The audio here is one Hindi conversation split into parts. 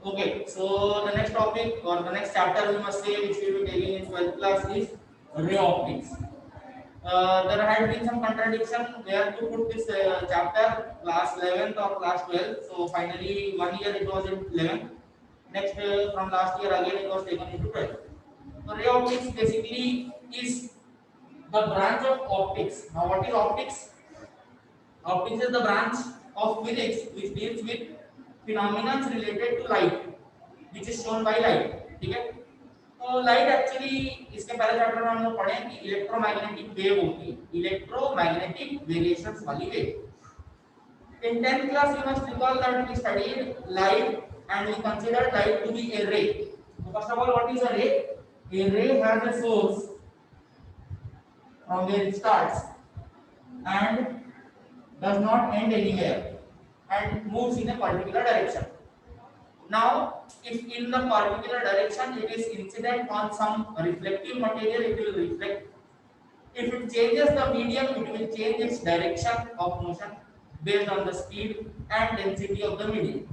Okay, so the next topic or the next chapter we must say which we will be taking in 12th class is ray optics. There had been some contradiction where to put this chapter class 11th or class 12th. So finally 1 year it was in 11th. Next from last year again it was taken into 12th. So ray optics basically is the branch of optics. Now what is optics? Optics is the branch of physics which deals with phenomena related to light, which is shown by light. ठीक है? तो लाइट एक्चुअली इसके पहले चैप्टर में हम लोग पढ़े कि इलेक्ट्रोमैग्नेटिक वेव होती है, इलेक्ट्रोमैग्नेटिक वेरिएशंस वाली wave. In 10th class you must recall that we studied light and we considered light to be a ray. So first of all, what is a ray? A ray has a source from where it starts and does not end anywhere and moves in a particular direction. Now, if in the particular direction it is incident on some reflective material, it will reflect. If it changes the medium, it will change its direction of motion based on the speed and density of the medium.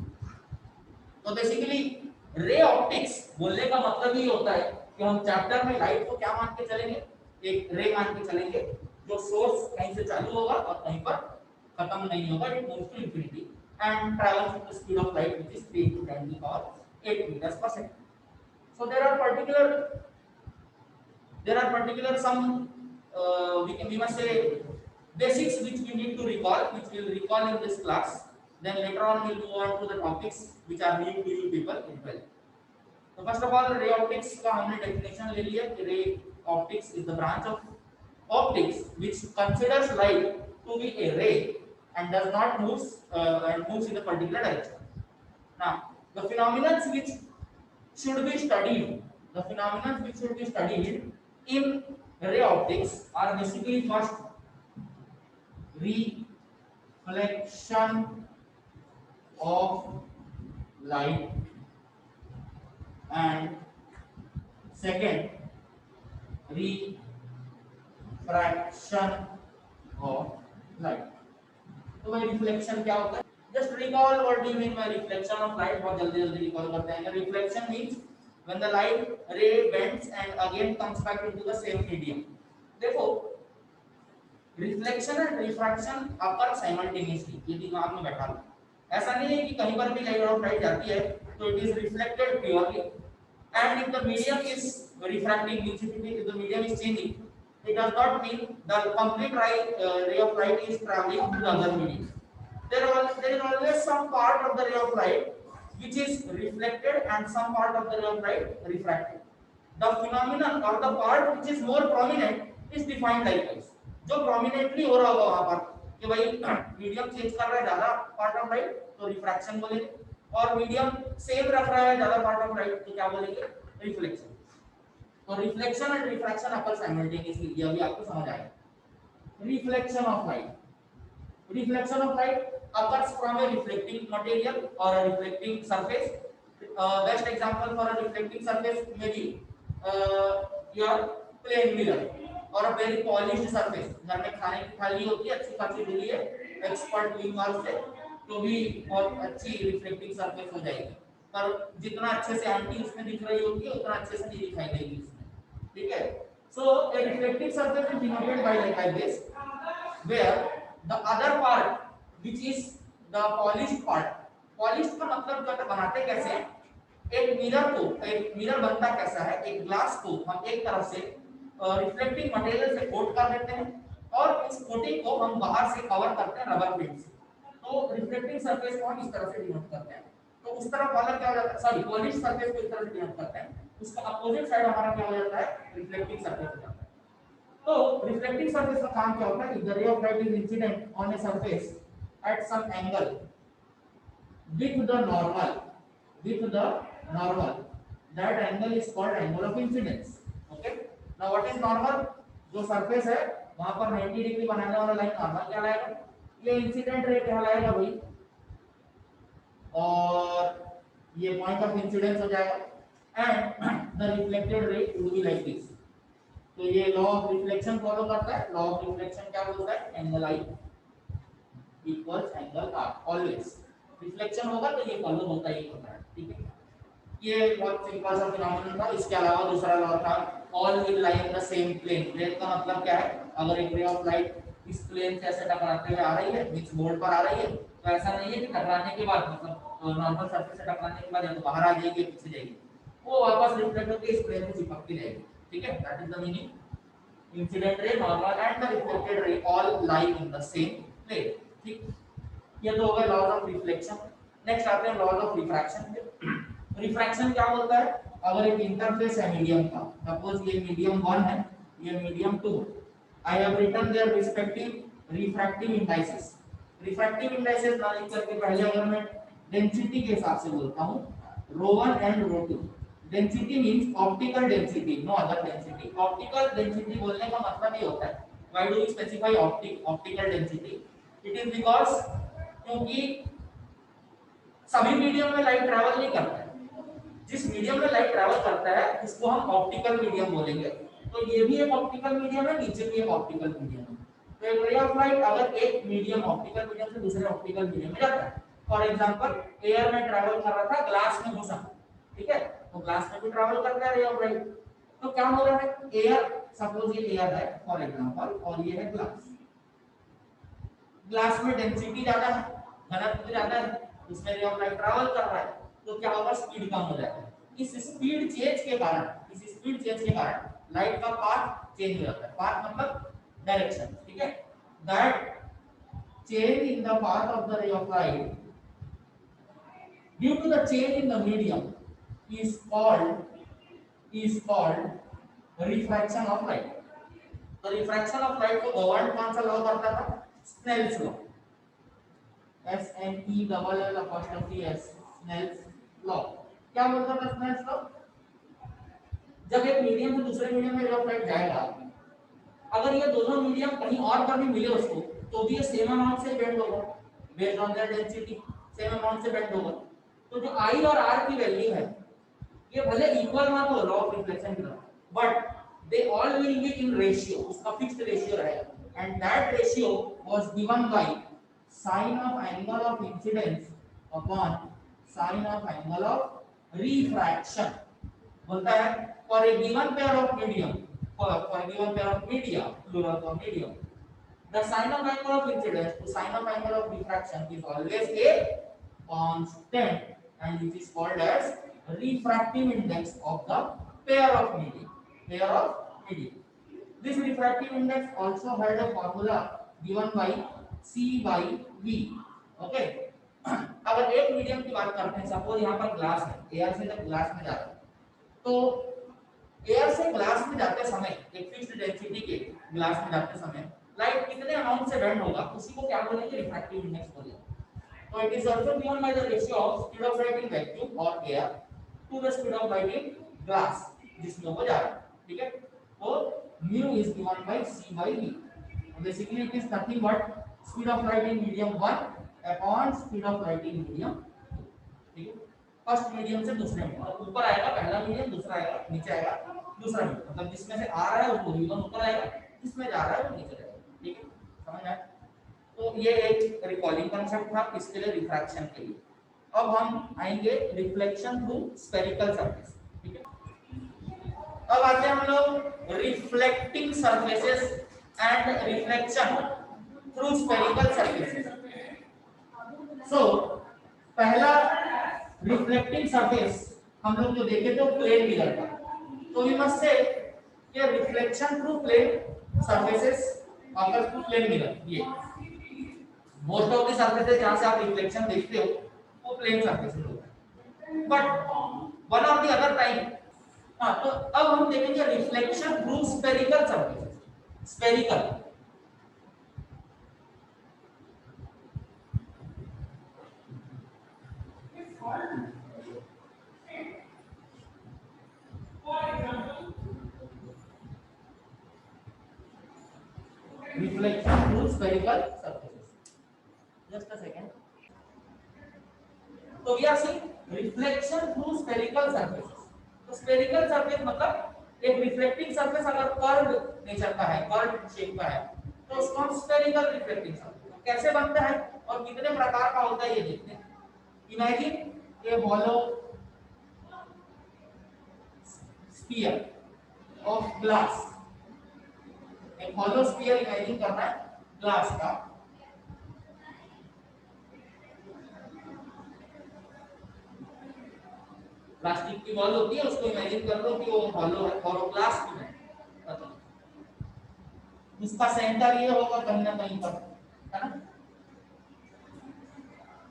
तो बेसिकली रे ऑप्टिक्स बोलने का मतलब ही होता है कि हम चैप्टर में लाइट को क्या मान के चलेंगे, एक रे मान के चलेंगे जो सोर्स कहीं से चालू होगा और कहीं पर खत्म नहीं होगा. It moves to infinity and travels with the speed of light, which is 3 to 10 to the power 8 meters per second. So there are particular some we must say basics which we need to recall, which we will recall in this class. Then later on we will move on to the topics which are new to you people in 12. So first of all, ray optics का हमने definition ले लिया कि ray optics is the branch of optics which considers light to be a ray and does not moves in a particular direction. Now, the phenomena which should be studied, in ray optics are basically first reflection of light and second refraction of light. तो भाई रिफ्लेक्शन क्या होता है? Just recall what do you mean by reflection of light. बहुत जल्दी जल्दी रिकॉल करते हैं. Reflection means when the light ray bends and again comes back into the same medium. देखो, reflection and refraction occur simultaneously, ये दिमाग में बैठा लो. ऐसा नहीं है कि कहीं पर भी लाइट ऑफ लाइट जाती है तो it is reflected purely, and if the medium is refracting means if the medium is changing, it does not mean the complete ray of light is traveling to the other medium. There is always some part of the ray of light which is reflected and some part of the ray of light refracted. The phenomenon or the part which is more prominent is defined like this. जो prominently हो रहा होगा वहाँ पर कि भाई मीडियम चेंज कर रहा है ज़्यादा part of light तो रिफ्रैक्शन बोलेंगे, और मीडियम सेम रख रहा है ज़्यादा part of light तो क्या बोलेंगे? रिफ्लेक्शन. तो reflection and refraction upper simultaneously, ये अभी आपको समझ आएगा. Reflection of light occurs from a reflecting material or a reflecting surface. Best example for a reflecting surface may be your plane mirror or a very polished surface. घर में खाने की थाली होती है, अच्छी खासी धुली है, एक्सपर्ट व्यूइंग वाल से तो भी बहुत अच्छी रिफ्लेक्टिंग सरफेस हो जाएगी, पर जितना अच्छे से आंटी उसमें दिख रही होगी उतना अच्छे से नहीं दिखाई देगी उसमें. ठीक है. So a reflective surface is denoted by like this, where the other part which is the polished part. polished का मतलब क्या बनाते कैसे हैं? एक मिरर बनता कैसा है? एक ग्लास को हम एक तरफ से रिफ्लेक्टिंग मटेरियल से कोट कर देते हैं और इस कोटिंग को हम बाहर से कवर करते हैं रबर प्लेट से. तो रिफ्लेक्टिंग सरफेस को हम इस तरह से डिनोट करते हैं. तो उस तरफ वाला क्या हो जाता है? सॉरी, पॉलिश सरफेस को इस तरह से डिनोट करते हैं. उसका अपोजिट साइड हमारा क्या हो जाता है? रिफ्लेक्टिंग सरफेस हो जाता है. तो रिफ्लेक्टिंग सरफेस का काम क्या होता है? If the ray of light is incident on a surface at some angle with the normal, that angle is called angle of incidence. Okay, now what is normal? जो सरफेस है वहां पर 90 डिग्री बनाने वाला लाइन नॉर्मल कहलाएगा, ये इंसिडेंट रे कहलाएगा भाई, और ये पॉइंट ऑफ इंसिडेंस हो जाएगा, एंड द रिफ्लेक्टेड रे विल बी लाइक दिस. तो ये लॉ ऑफ रिफ्लेक्शन फॉलो करता है। लॉ ऑफ रिफ्लेक्शन क्या बोलता है? Angle I equals angle R, always reflection होगा तो ये फॉलो होता ही होता है, ठीक है। ये बहुत सिंपल सा फिनोमेनन था। इसके अलावा दूसरा लॉ था all will lie in the same plane. Plane का मतलब क्या है? अगर एक रे ऑफ लाइट इस प्लेन से ऐसे टकराते हुए आ रही है, बीच बोर्ड पर आ रही है, तो ऐसा नहीं है कि टकराने के बाद मतलब नॉर्मल सरफेस से टकराने के बाद या तो बाहर आ जाएगी या पीछे जाएगी, वो वापस रिफ्लेक्ट होकर इस प्लेन में चिपकती रहेगी, ठीक है। That is the meaning incident ray, normal and the reflected ray all lie in the same plane, ठीक। ये तो हो गए लॉज ऑफ रिफ्लेक्शन। नेक्स्ट आते हैं लॉज ऑफ रिफ्रैक्शन पे। रिफ्रैक्शन क्या बोलता है? अगर एक इंटरफेस है मीडियम का, सपोज ये मीडियम 1 है, ये medium 2, I have written their respective refractive indices. Refractive indices ना लिख करके पहले अगर मैं डेंसिटी के हिसाब से बोलता हूं, ρ1 and ρ2। Density means optical density, no other density. Optical density बोलने का मतलब ये होता है, why do we specify optical density? It is because क्योंकि सभी मीडियम में लाइट ट्रैवल नहीं करता है। जिस मीडियम में लाइट ट्रैवल करता है उसको हम ऑप्टिकल मीडियम बोलेंगे। तो ये भी एक ऑप्टिकल मीडियम है, नीचे भी एक ऑप्टिकल मीडियम है। तो एक रे ऑफ लाइट अगर एक मीडियम ऑप्टिकल मीडियम से दूसरे ऑप्टिकल मीडियम में जाता है, फॉर एग्जांपल एयर में ट्रैवल कर रहा था, ग्लास में घुसा, ठीक है, तो ग्लास में भी ट्रैवल करता है रे ऑफ लाइट। तो क्या हो रहा है? एयर, सपोज ये एयर है फॉर एग्जांपल, और ये है ग्लास। ग्लास में डेंसिटी ज्यादा है, घनत्व ज्यादा है, उसमें रे ऑफ लाइट ट्रैवल कर रहा है, तो क्या होगा? स्पीड कम हो जाएगा। इस स्पीड चेंज के कारण लाइट का पाथ चेंज हो जाता है। पाथ मतलब डायरेक्शन, ठीक है। That change in the path of the ray of light due to the change in the medium is called refraction of light. तो रिफ्रैक्शन ऑफ लाइट को गवर्न कौन सा लॉ करता था? Snell's law, SNELL Snell's law. क्या बोलता था स्नेल्स लॉ? जब एक मीडियम से दूसरे मीडियम में रे ऑफ लाइट जाएगा, अगर ये दोनों मीडियम कहीं और पर भी मिले उसको, तो भी ये सेम अमाउंट से बेंड होगा, based on their density same amount से बेंड होगा। तो जो I और R की वैल्यू है, ये भले इक्वल ना हो लॉ ऑफ रिफ्लेक्शन की तरह, but they all will be in ratio, उसका फिक्स्ड रेशियो रहेगा। And that ratio was given by sin of angle of incidence upon sin of angle of refraction। बोलता है for a given pair of medium, for a given pair of media, plural for medium, the sin of angle of incidence to sin of angle of refraction is always a constant, and it is called as refractive index of the pair of medium. This refractive index also had a formula given by C by V, okay। अगर एक मीडियम की बात करते हैं, सपोज यहाँ पर ग्लास है, एयर से जब ग्लास में जाता है, तो एयर से ग्लास में जाते समय एक फिक्स्ड डेंसिटी के ग्लास में जाते समय लाइट कितने अमाउंट से बेंड होगा, उसी को क्या बोलेंगे? रिफ्रैक्टिव इंडेक्स बोलेंगे। तो it is also given by the ratio of speed of light in vacuum और air to the speed of light in glass जिसमें वो जा रहा है, ठीक है। तो mu is given by C by V। Basically it is nothing but speed of light in medium 1 upon speed of light in medium 2, ठीक है। फर्स्ट मीडियम से दूसरे मीडियम, ऊपर आएगा पहला मीडियम, दूसरा आएगा, नीचे आएगा दूसरा मीडियम, मतलब जिसमें से आ रहा है वो मीडियम ऊपर आएगा, जिसमें जा रहा है वो नीचे जाएगा, ठीक है, समझ आया? तो ये एक रिकॉलिंग कांसेप्ट था इसके लिए, रिफ्रैक्शन के लिए। अब हम आएंगे रिफ्लेक्शन थ्रू स्फेरिकल सरफेस, ठीक है। अब आते हैं हम लोग reflecting surfaces and reflection through spherical surfaces. So पहला रिफ्लेक्टिंग सरफेस हम लोग जो देखे थे वो प्लेन मिरर था। तो वी मस्ट से कि reflection through plane surfaces occurs through plane mirror. ये मोस्ट ऑफ द सरफेसेस जहां से आप रिफ्लेक्शन देखते हो वो प्लेन सरफेसेस होता है, but one of the other time, हाँ, तो अब हम देखेंगे reflection through spherical surfaces. Spherical reflection through spherical surfaces, just a second। तो we are seeing reflection through spherical surfaces। तो spherical surface मतलब एक रिफ्लेक्टिंग सरफेस अगर कर्व नेचर का है, कर्व शेप का है, तो उसको हम स्फेरिकल रिफ्लेक्टिंग सरफेस। कैसे बनता है और कितने प्रकार का होता है ये देखते हैं। Imagine A hollow sphere of glass, एक हॉलो स्फीयर इमेजिन करना है ग्लास का। प्लास्टिक की बॉल होती है, उसको इमेजिन कर लो कि वो हॉलो है, हॉलो ग्लास की है, उसका सेंटर ये होगा कहीं ना कहीं पर, है ना,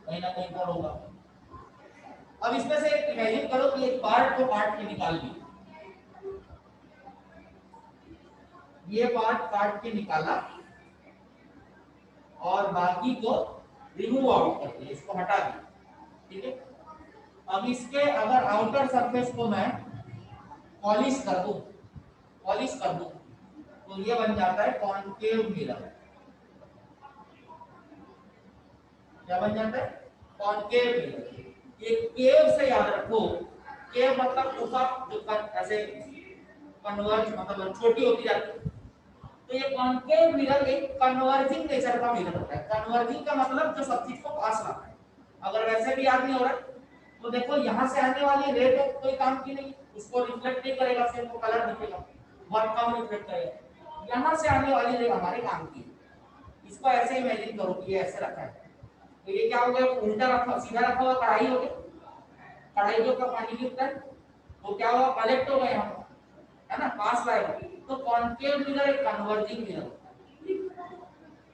कहीं ना कहीं पर होगा। अब इसमें से इमेजिन करो कि एक पार्ट को काट के निकाल दी, ये पार्ट काट के निकाला और बाकी को रिमूव आउट कर दिया, इसको हटा दिया, ठीक है। अब इसके अगर आउटर सरफेस को मैं पॉलिश कर दूं, पॉलिश कर दूं, तो ये बन जाता है कॉनकेव मिरर। क्या बन जाता है? Concave mirror. ये केव से याद रखो, केव मतलब गुफा जो ऐसे कन्वर्ज मतलब छोटी होती जाती है, तो ये कॉनकेव मिरर एक कन्वर्जिंग नेचर का मिरर होता है। कन्वर्जिंग का मतलब जो सब चीज को पास लाता है। अगर वैसे भी याद नहीं हो रहा तो देखो यहाँ से आने वाली रे तो कोई काम की नहीं, उसको रिफ्लेक्ट नहीं करेगा, सिर्फ वो कलर दिखेगा, बहुत कम रिफ्लेक्ट करेगा। यहाँ से आने वाली रे हमारे काम की, इसको ऐसे इमेजिन करो कि ये ऐसे रखा है, तो ये क्या हो गया, उल्टा रखा, सीधा रखा हुआ कढ़ाई हो गया, कढ़ाई के ऊपर पानी गिरता है तो क्या होगा, कलेक्ट होगा यहाँ, है ना, पास लाएगा। तो कॉनकेव मिरर एक कन्वर्जिंग मिरर।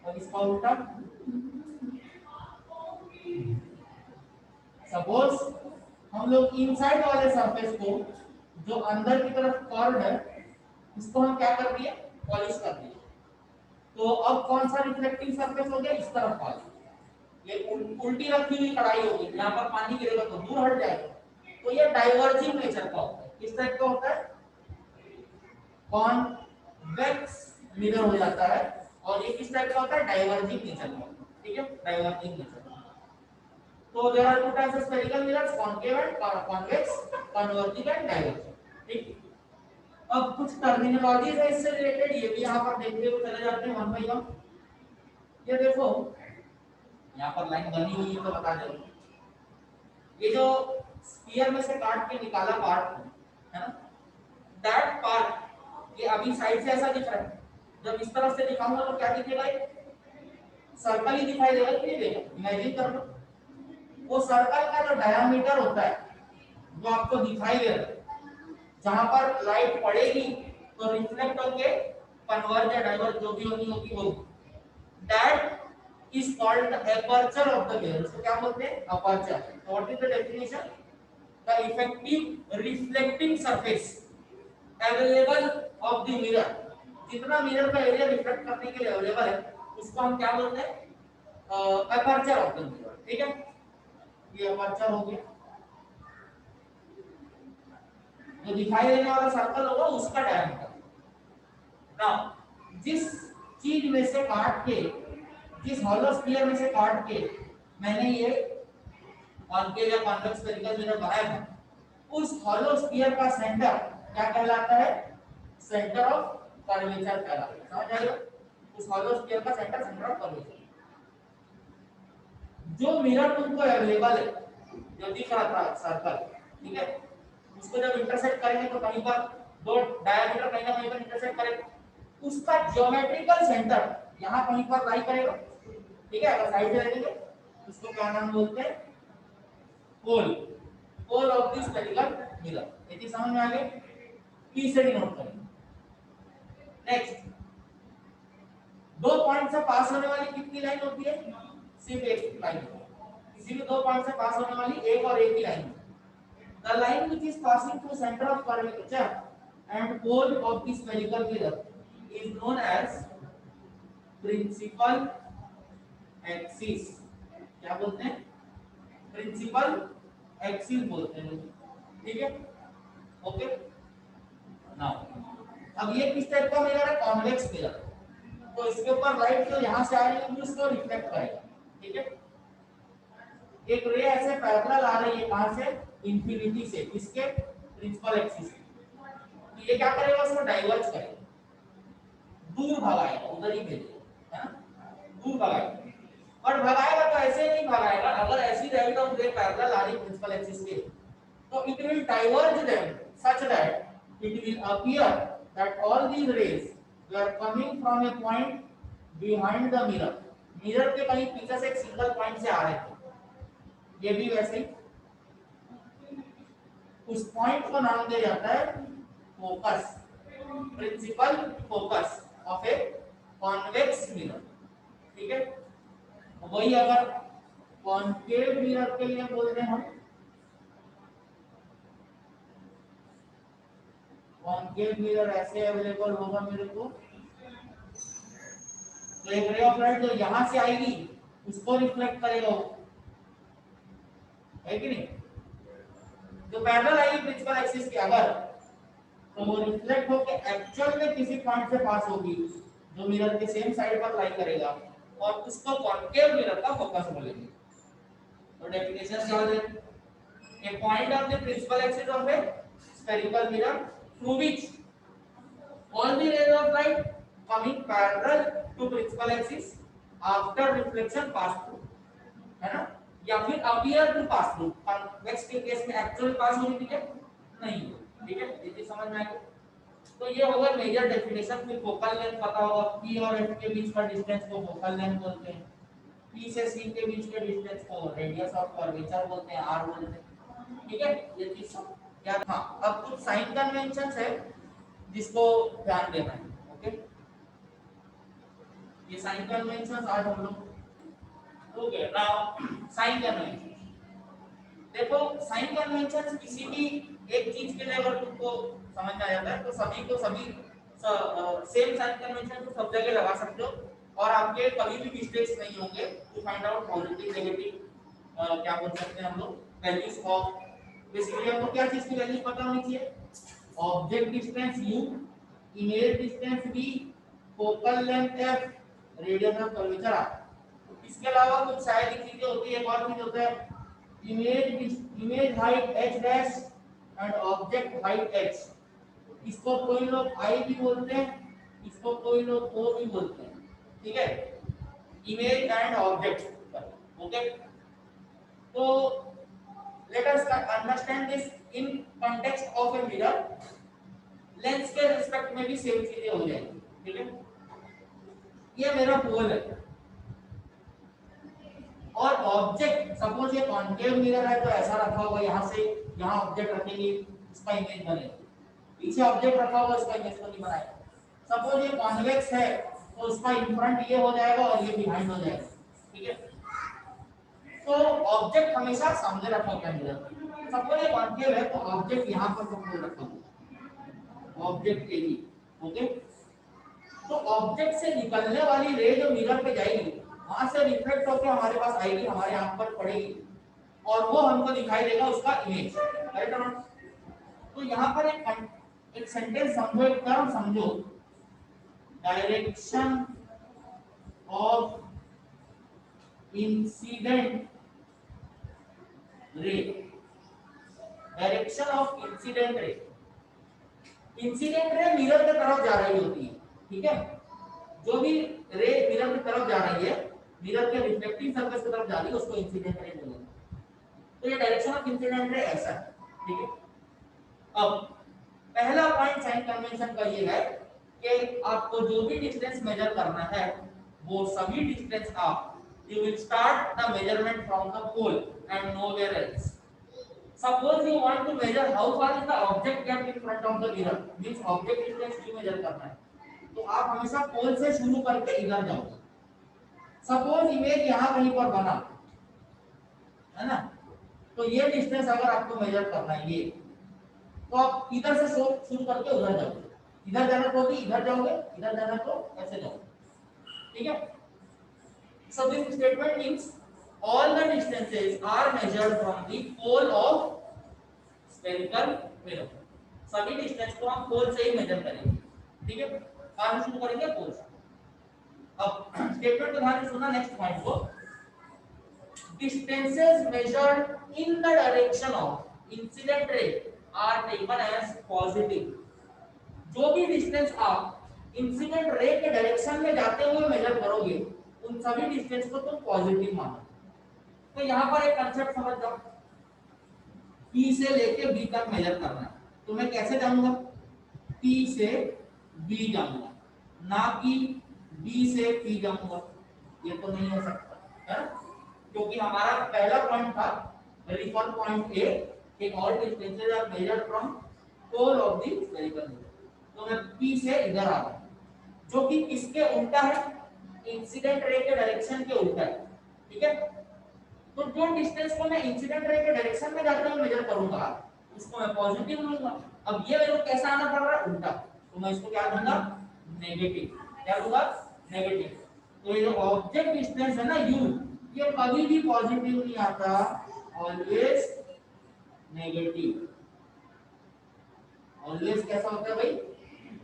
और इसका उल्टा, सपोज हम लोग इनसाइड वाले सरफेस को जो अंदर की तरफ कर्व है, इसको हम क्या कर दिए, पॉलिश कर दिए, तो अब कौन सा रिफ्लेक्टिंग सरफेस हो गया, इस तरफ वाला। ये उल्टी रखी हुई कढ़ाई होगी, यहाँ पर पानी गिरेगा तो दूर हट जाएगा, तो ये डाइवर्जिंग नेचर का होता है। किस टाइप का होता है, कॉन्वेक्स मिरर हो जाता है। और ये किस टाइप का होता है, डाइवर्जिंग नेचर का, ठीक है, डाइवर्जिंग नेचर। तो there are two types of spherical mirrors, concave and convex, converging and diverging, ठीक। अब कुछ टर्मिनोलॉजीज है इससे रिलेटेड, ये भी यहाँ पर देखते हुए चले जाते हैं वन बाय वन। ये देखो यहाँ पर लाइन बनी हुई है तो बता दे, ये जो स्फीयर में से काट के निकाला पार्ट है ना, दैट पार्ट ये अभी साइड से ऐसा दिख रहा है, जब इस तरफ से दिखाऊंगा तो क्या दिखेगा, सर्कल ही दिखाई देगा कि नहीं देगा, इमेजिन कर लो। वो सर्कल का जो डायमीटर होता है जो आपको दिखाई दे रहा है, जहां पर लाइट पड़ेगी तो रिफ्लेक्ट होके कन्वर्ज या डाइवर्ज जो भी होनी होगी वो, that is called the aperture of the mirror. So क्या बोलते हैं, aperture. So what is the definition? The effective reflecting surface available of the mirror. जितना मिरर का एरिया रिफ्लेक्ट करने के लिए अवेलेबल है उसको हम क्या बोलते हैं, aperture of the mirror, ठीक है। ये aperture हो गया, जो दिखाई देने वाला सर्कल होगा उसका डायमीटर। नाउ जिस चीज में से काट के, जिस हॉलो स्फीयर में से काट के मैंने ये कॉनकेव या कॉन्वेक्स स्फेरिकल मिरर बनाया था, उस हॉलो स्फीयर का सेंटर क्या कहलाता है, सेंटर ऑफ कर्वेचर कहलाता है। समझ आएगा, उस हॉलो स्फीयर का सेंटर, सेंटर ऑफ कर्वेचर। जो मिरर तुमको अवेलेबल है, जो दिख रहा था सर्कल, ठीक है, उसको जब इंटरसेक्ट करेंगे तो कहीं पर दो डायमीटर कहीं ना कहीं पर इंटरसेक्ट करेगा, उसका ज्योमेट्रिकल सेंटर यहाँ कहीं पर लाई करेगा, ठीक है। अगर साइड से देखेंगे उसको क्या नाम बोलते हैं, pole, pole of the spherical mirror. ये चीज समझ में आ गई, पी से डिनोट करेंगे। नेक्स्ट, दो पॉइंट से पास होने वाली कितनी लाइन होती है, सिर्फ एक लाइन, किसी भी दो पॉइंट से पास होने वाली एक और एक ही लाइन। The line which is passing through centre of curvature and pole of the spherical mirror is known as principal axis. क्या बोलते हैं, प्रिंसिपल एक्सिस बोलते हैं, ठीक है, ओके। नाउ अब ये किस टाइप का मिरर है, कॉन्वेक्स मिरर, तो इसके ऊपर लाइट जो यहाँ से आ रही है उसको रिफ्लेक्ट करेगा, ठीक है। एक रे ऐसे पैरेलल आ रही है कहां से, इंफिनिटी से, किसके, प्रिंसिपल एक्सिस। ये क्या करेगा, उसको डाइवर्ज करेगा, दूर भगाएगा, उधर ही भेजेगा, है ना, दूर भगाएगा। और भगाएगा तो ऐसे नहीं भगाएगा, अगर ऐसी रेट ऑफ रे पैरेलल आ रही प्रिंसिपल एक्सिस के, तो it will diverge them such that it will appear that all these rays were coming from a point behind the mirror. Mirror के कहीं पीछे से एक सिंगल पॉइंट से आ रहे थे, ये भी वैसे ही। उस पॉइंट को नाम दिया जाता है focus, principal focus of a convex mirror. ठीक है, वही अगर कॉन्केव मिरर के लिए बोल रहे हैं हम, कॉन्केव मिरर ऐसे अवेलेबल होगा मेरे को, तो एक रे ऑफ लाइट जो यहां से आएगी उसको रिफ्लेक्ट करेगा वो, है कि नहीं, जो पैरेलल आएगी प्रिंसिपल एक्सिस के अगर, तो वो रिफ्लेक्ट होकर एक्चुअल में किसी पॉइंट से पास होगी जो मिरर के सेम साइड पर लाई करेगा, और उसको कॉन्केव मिरर का फोकस बोलेंगे। तो डेफिनेशन क्या है, a point of the principal axis of a spherical mirror through which all the rays of light coming parallel to principal axis after reflection pass through, है ना, या फिर appear to pass through, convex के केस में एक्चुअल पास होनी थी क्या, नहीं, ठीक है, ये समझ में आएगा। तो ये होगा मेजर डेफिनेशन। फिर फोकल लेंथ पता होगा, P और F के बीच का डिस्टेंस को फोकल लेंथ बोलते हैं, P से C के बीच के डिस्टेंस को रेडियस ऑफ कर्वेचर बोलते हैं, R बोलते हैं। ठीक है, ये चीज सब याद। हाँ, अब कुछ साइन कन्वेंशंस है जिसको ध्यान देना है। ओके, ये साइन कन्वेंशंस आज हम लोग, ओके, नाउ साइन कन्वेंशन। देखो साइन कन्वेंशंस किसी भी एक चीज के लिए अगर तुमको समझ में आ जाता है तो सभी को सभी सेम साइन कन्वेंशन को सब जगह लगा सकते हो, और आपके कभी भी मिस्टेक्स नहीं होंगे to find out positive negative, क्या बोल सकते हैं हम लोग, वैल्यूज ऑफ। बेसिकली हमको क्या चीज की वैल्यू पता होनी चाहिए, object distance u, image distance v, focal length f, radius of curvature r। इसके अलावा कुछ शायद चीजें होती है, एक और चीज होता है image height h dash and object height h। इसको कोई लोग i भी बोलते हैं, इसको कोई लोग o भी बोलते हैं। ठीक है, इमेज एंड ऑब्जेक्ट। ओके, तो let us understand this in context of a mirror। Lens के रिस्पेक्ट में भी सेम चीजें हो जाएंगी। ठीक है, ये मेरा पोल है और ऑब्जेक्ट, सपोज ये कॉन्केव मिरर है तो ऐसा रखा होगा, यहां से यहां ऑब्जेक्ट रखेंगे, इसका इमेज बनेगा, पीछे ऑब्जेक्ट रखा होगा, इसका इमेज तो नहीं बनाएगा। सपोज ये कॉन्वेक्स है तो उसका इन फ्रंट ये हो जाएगा और ये बिहाइंड हो जाएगा। ठीक है, तो ऑब्जेक्ट हमेशा सामने रखा होगा मिरर। सपोज ये कॉन्केव है तो ऑब्जेक्ट यहां पर सपोज रखा होगा, ऑब्जेक्ट के लिए। ओके, तो ऑब्जेक्ट से निकलने वाली रे जो मिरर पे जाएगी वहां से रिफ्लेक्ट होकर हमारे पास आएगी, हमारे आंख पर पड़ेगी और वो हमको दिखाई देगा उसका इमेज। राइट और नॉट? तो यहाँ पर एक सेंटेंस समझो, एक टर्म समझो, डायरेक्शन ऑफ इंसिडेंट रे। डायरेक्शन ऑफ इंसिडेंट रे, इंसिडेंट रे मिरर की तरफ जा रही होती है। ठीक है, जो भी रे मिरर की तरफ जा रही है, मिरर के रिफ्लेक्टिंग सरफेस की तरफ जा रही है, उसको इंसिडेंट रे बोलेंगे। तो ये डायरेक्शन ऑफ इंसिडेंट रे ऐसा है। ठीक है, अब पहला पॉइंट साइन कन्वेंशन का ये है कि आपको जो भी डिस्टेंस मेजर करना है वो सभी डिस्टेंस आप you will start the measurement from the pole and nowhere else. Suppose you want to measure how far is the object kept in front of the mirror, means object distance you measure करना है, तो आप हमेशा पोल से शुरू करके इधर जाओगे। सपोज इमेज यहाँ कहीं पर बना है ना, तो ये डिस्टेंस अगर आपको मेजर करना है ये, तो आप इधर से शुरू करके उधर जाओगे, इधर जाना तो भी इधर जाओगे, इधर जाना तो ऐसे जाओगे। ठीक है, so this statement means all the distances are measured from the pole of spherical mirror। सभी डिस्टेंस को हम पोल से ही मेजर करेंगे। ठीक है, कहां शुरू करेंगे, पोल से। अब स्टेटमेंट को ध्यान से सुनना, नेक्स्ट पॉइंट को, distances measured in the direction of incident ray are taken as positive जो भी डिस्टेंस आप इंसिडेंट रे के डायरेक्शन में जाते हुए मेजर करोगे उन सभी डिस्टेंस को तुम पॉजिटिव मानो। तो यहाँ पर एक कंसेप्ट समझ जाओ, P से लेके B तक मेजर करना है तो मैं कैसे जाऊंगा, P से B जाऊंगा, ना कि B से P जाऊंगा, ये तो नहीं हो सकता है, क्योंकि हमारा पहला पॉइंट था रिफर पॉइंट ए कि all distances are measured from pole of the spherical mirror. तो मैं P से इधर आ रहा हूं जो कि किसके उल्टा है, इंसिडेंट रे के डायरेक्शन के उल्टा है, ठीक है। तो जो डिस्टेंस को मैं इंसिडेंट रे के डायरेक्शन में जाते हुए मेजर करूंगा उसको मैं पॉजिटिव लूंगा। अब ये मेरे को कैसा आना पड़ रहा है, उल्टा, तो मैं इसको क्या दूंगा, नेगेटिव। क्या दूंगा, नेगेटिव। तो ये जो ऑब्जेक्ट डिस्टेंस है ना u, ये कभी भी पॉजिटिव नहीं आता, ऑलवेज नेगेटिव। ऑलवेज कैसा होता है भाई,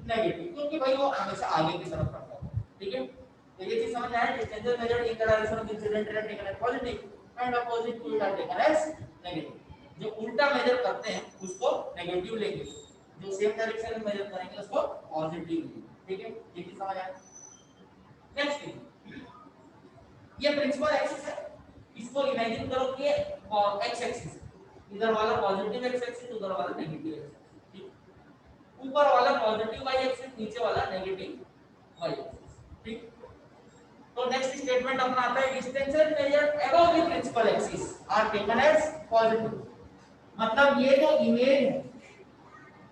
नेगेटिव, क्योंकि भाई वो हमेशा आगे की तरफ बढ़ता है, ठीक है। तो ये चीज समझ आया, distance measured in the direction of incident ray taken as positive and opposite to it are taken as negative. जो उल्टा मेजर करते हैं उसको नेगेटिव लेंगे, जो सेम डायरेक्शन में मेजर करेंगे उसको पॉजिटिव लेंगे, ठीक है। ये चीज समझ आया। नेक्स्ट ये प्रिंसिपल एक्सिस है, इसको इमेजिन करो कि एक्स एक्सिस, इधर वाला पॉजिटिव एक्स एक्सिस, उधर वाला नेगेटिव एक्स एक्सिस, ऊपर वाला पॉजिटिव वाई एक्सिस, नीचे वाला नेगेटिव वाई एक्सिस, ठीक। तो नेक्स्ट स्टेटमेंट अपना आता है distances measured above the principal axis are taken as positive. मतलब ये जो इमेज है,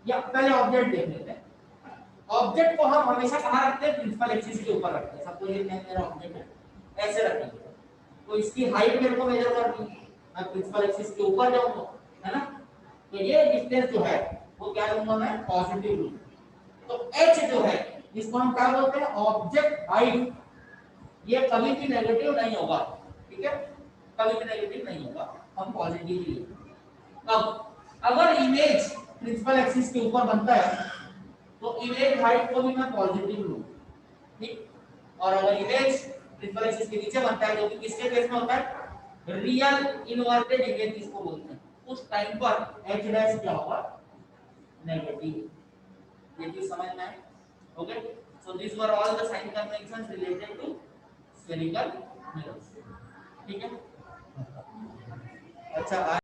या पहले ऑब्जेक्ट देख लेते हैं। ऑब्जेक्ट को हम हमेशा कहां रखते हैं, प्रिंसिपल एक्सिस के ऊपर रखते हैं। सपोज ये मेरा ऑब्जेक्ट है, ऐसे रखेंगे तो इसकी हाइट मेरे को मेजर करनी है, मैं प्रिंसिपल एक्सिस के ऊपर जाऊंगा, है ना। तो ये डिस्टेंस जो है वो क्या लूंगा मैं, पॉजिटिव लूंगा। तो h जो है इसको हम क्या बोलते हैं, ऑब्जेक्ट हाइट, ये कभी भी नेगेटिव नहीं होगा, ठीक है, कभी भी नेगेटिव नहीं होगा, हम पॉजिटिव ही लेंगे। अब अगर इमेज प्रिंसिपल एक्सिस के ऊपर बनता है तो इमेज हाइट को भी मैं पॉजिटिव लूंगा, ठीक। और अगर इमेज प्रिंसिपल एक्सिस के नीचे बनता है जो कि किसके केस में होता है, रियल इन्वर्टेड इमेज जिसको बोलते हैं, उस टाइम पर h डैश क्या होगा, नेगेटिव। ये चीज समझ में है, okay. So this were all the sign conventions related to spherical mirrors, ठीक है। अच्छा